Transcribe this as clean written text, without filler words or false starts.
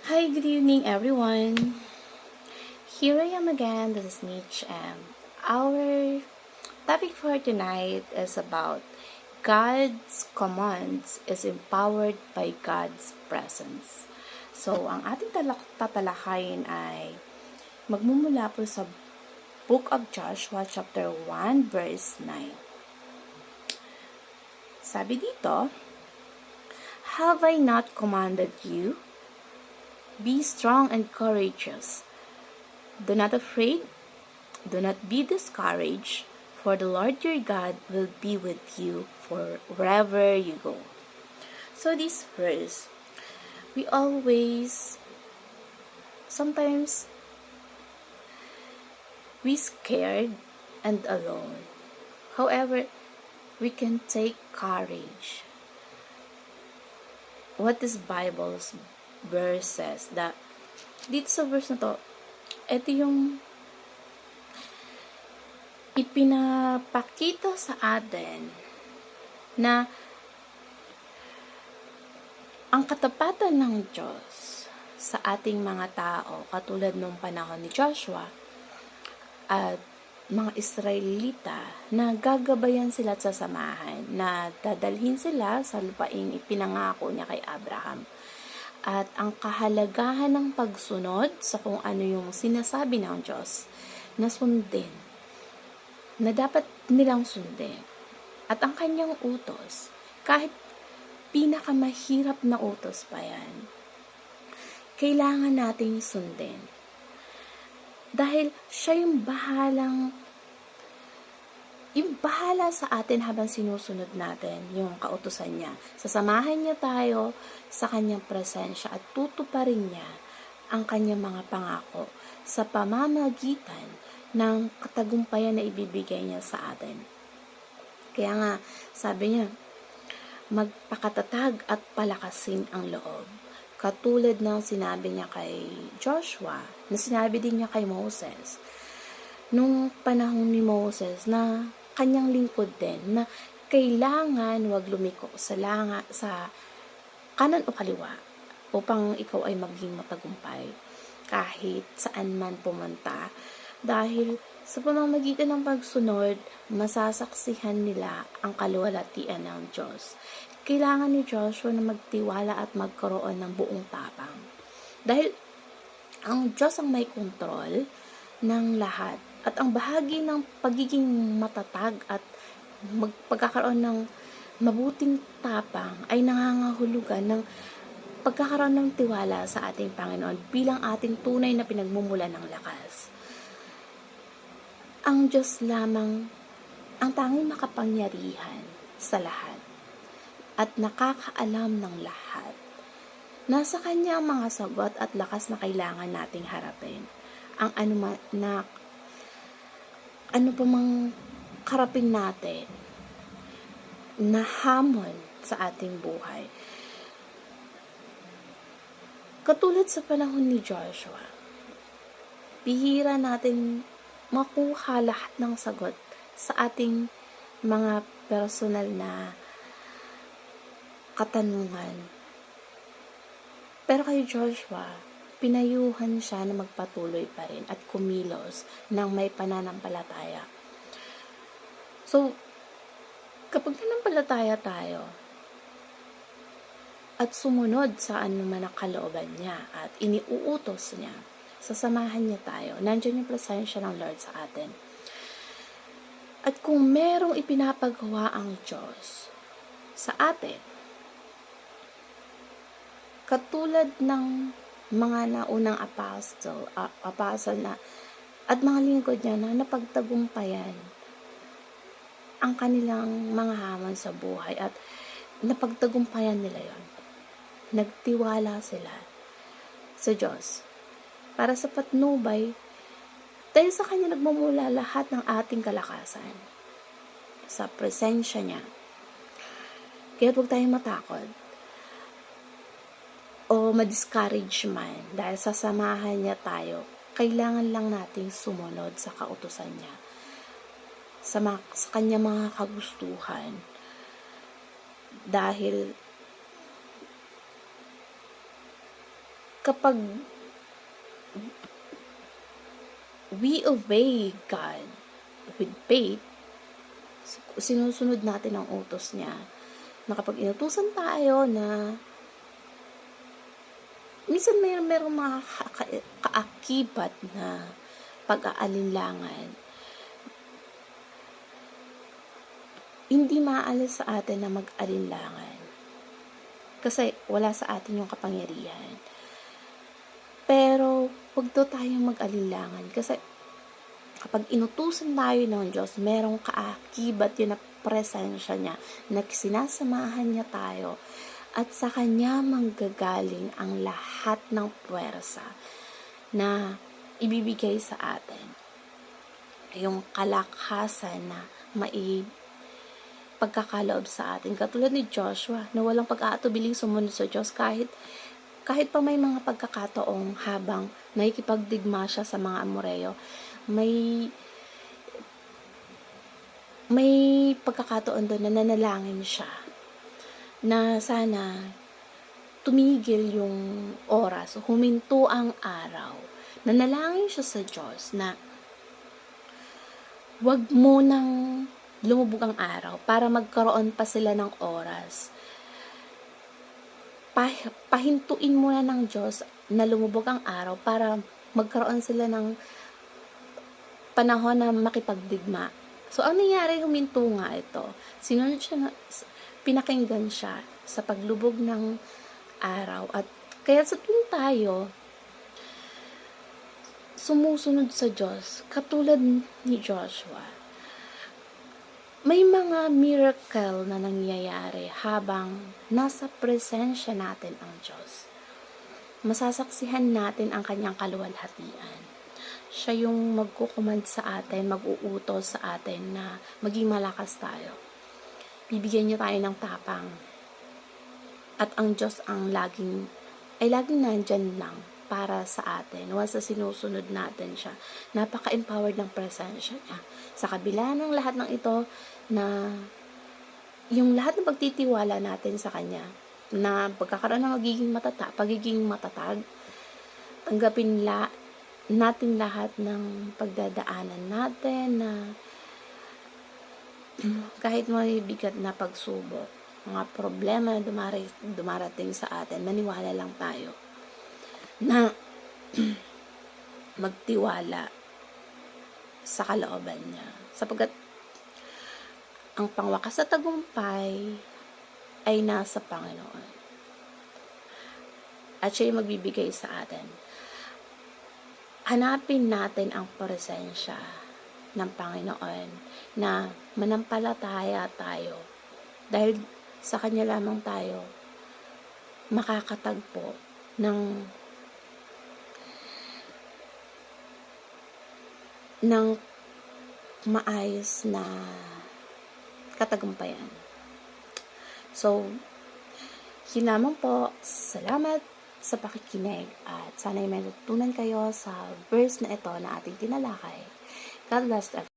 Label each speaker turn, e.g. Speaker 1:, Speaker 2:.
Speaker 1: Hi, good evening, everyone. Here I am again. This is Mitch, and our topic for tonight is about God's commands is empowered by God's presence. So, ang ating tatalakayin ay magmumula po sa Book of Joshua, chapter 1, verse 9. Sabi dito, "Have I not commanded you? Be strong and courageous. Do not afraid, do not be discouraged, for the Lord your God will be with you wherever you go." So this verse, we always, sometimes, we scared and alone. However, we can take courage. What this Bible's verse says that, dito sa verse na to, ito yung ipinapakita sa atin na ang katapatan ng Diyos sa ating mga tao, katulad nung panahon ni Joshua at mga Israelita, na gagabayan sila at sasamahan, na dadalhin sila sa lupaing ipinangako niya kay Abraham. At ang kahalagahan ng pagsunod sa kung ano yung sinasabi ng Diyos na sundin, na dapat nilang sundin. At ang kanyang utos, kahit pinakamahirap na utos pa yan, kailangan nating sundin. Dahil siya yung bahala sa atin habang sinusunod natin yung kautusan niya. Sasamahan niya tayo sa kanyang presensya at tutuparin niya ang kanyang mga pangako sa pamamagitan ng katagumpayan na ibibigay niya sa atin. Kaya nga, sabi niya, magpakatatag at palakasin ang loob. Katulad ng sinabi niya kay Joshua, na sinabi din niya kay Moses, nung panahon ni Moses na kanyang lingkod din, na kailangan wag lumiko sa kanan o kaliwa upang ikaw ay maging matagumpay kahit saan man pumunta. Dahil sa pamamagitan ng pagsunod, masasaksihan nila ang kaluwalhatian ng Diyos. Kailangan ni Joshua na magtiwala at magkaroon ng buong tapang. Dahil ang Diyos ang may kontrol ng lahat. At ang bahagi ng pagiging matatag at pagkakaroon ng mabuting tapang ay nangangahulugan ng pagkakaroon ng tiwala sa ating Panginoon bilang ating tunay na pinagmumulan ng lakas. Ang Diyos lamang ang tanging makapangyarihan sa lahat at nakakaalam ng lahat. Nasa Kanya ang mga sagot at lakas na kailangan nating harapin. Ang ano pa mang harapin natin na hamon sa ating buhay. Katulad sa panahon ni Joshua, bihira natin makuha lahat ng sagot sa ating mga personal na katanungan. Pero kay Joshua, pinayuhan siya na magpatuloy pa rin at kumilos ng may pananampalataya. So, kapag nanampalataya tayo at sumunod sa anuman ang kalooban niya at iniuutos niya, sasamahan niya tayo. Nandiyan yung presensya ng Lord sa atin. At kung merong ipinapagawa ang Diyos sa atin, katulad ng mga naunang apostle na at mga lingkod niya na napagtagumpayan ang kanilang mga hamon sa buhay at napagtagumpayan nila yon. Nagtiwala sila sa Diyos para sa patnubay, dahil sa Kanya nagmumula lahat ng ating kalakasan, sa presensya niya. Kaya huwag tayong matakot o ma-discourage man, dahil sasamahan niya tayo. Kailangan lang nating sumunod sa kautusan niya, sa kanya mga kagustuhan, dahil kapag we obey God with faith, sinusunod natin ang utos niya, na kapag inutusan tayo na minsan merong mga kaakibat na pag-aalinlangan, hindi maaalis sa atin na mag-alinlangan kasi wala sa atin yung kapangyarihan. Pero huwag daw tayong mag-alinlangan kasi kapag inutusan tayo ng Diyos, merong kaakibat yun na presensya niya, na sinasamahan niya tayo, at sa Kanya manggagaling ang lahat ng puwersa na ibibigay sa atin. Yung kalakasan na pagkakaloob sa atin. Katulad ni Joshua, na walang pag-aatubiling sumunod sa Diyos kahit pa may mga pagkakataong habang nakikipagdigma siya sa mga Amoreo, may pagkakataon doon na nanalangin siya na sana tumigil yung oras, huminto ang araw. Nanalangin siya sa Diyos na wag munang lumubog ang araw para magkaroon pa sila ng oras. Pahintuin muna ng Diyos na lumubog ang araw para magkaroon sila ng panahon na makipagdigma. So, ang nangyari, huminto nga ito. Sinunod siya pinakinggan siya sa paglubog ng araw. At kaya sa tuwing tayo sumusunod sa Diyos, katulad ni Joshua, may mga miracle na nangyayari habang nasa presensya natin ang Diyos. Masasaksihan natin ang Kanyang kaluwalhatian. Siya yung magkukumand sa atin, mag-uutos sa atin na maging malakas tayo. Bibigyan niya tayo ng tapang. At ang Diyos ang laging nandyan lang para sa atin. Once na sinusunod natin siya, napaka-empowered ng presensya niya. Sa kabila ng lahat ng ito, na yung lahat ng pagtitiwala natin sa Kanya, na pagkakaroon ng pagiging matatag, tanggapin natin lahat ng pagdadaanan natin, na kahit may bigat na pagsubok, mga problema na dumarating sa atin, maniwala lang tayo na magtiwala sa kalooban niya. Sapagkat ang pangwakas sa tagumpay ay nasa Panginoon. At siya yung magbibigay sa atin. Hanapin natin ang presensya ng Panginoon na manampalataya tayo. Dahil sa Kanya lamang tayo makakatagpo ng maayos na katagumpayan. So, yun lamang po. Salamat sa pakikinig at sana ay may natutunan kayo sa verse na ito na ating tinalakay. God bless everyone.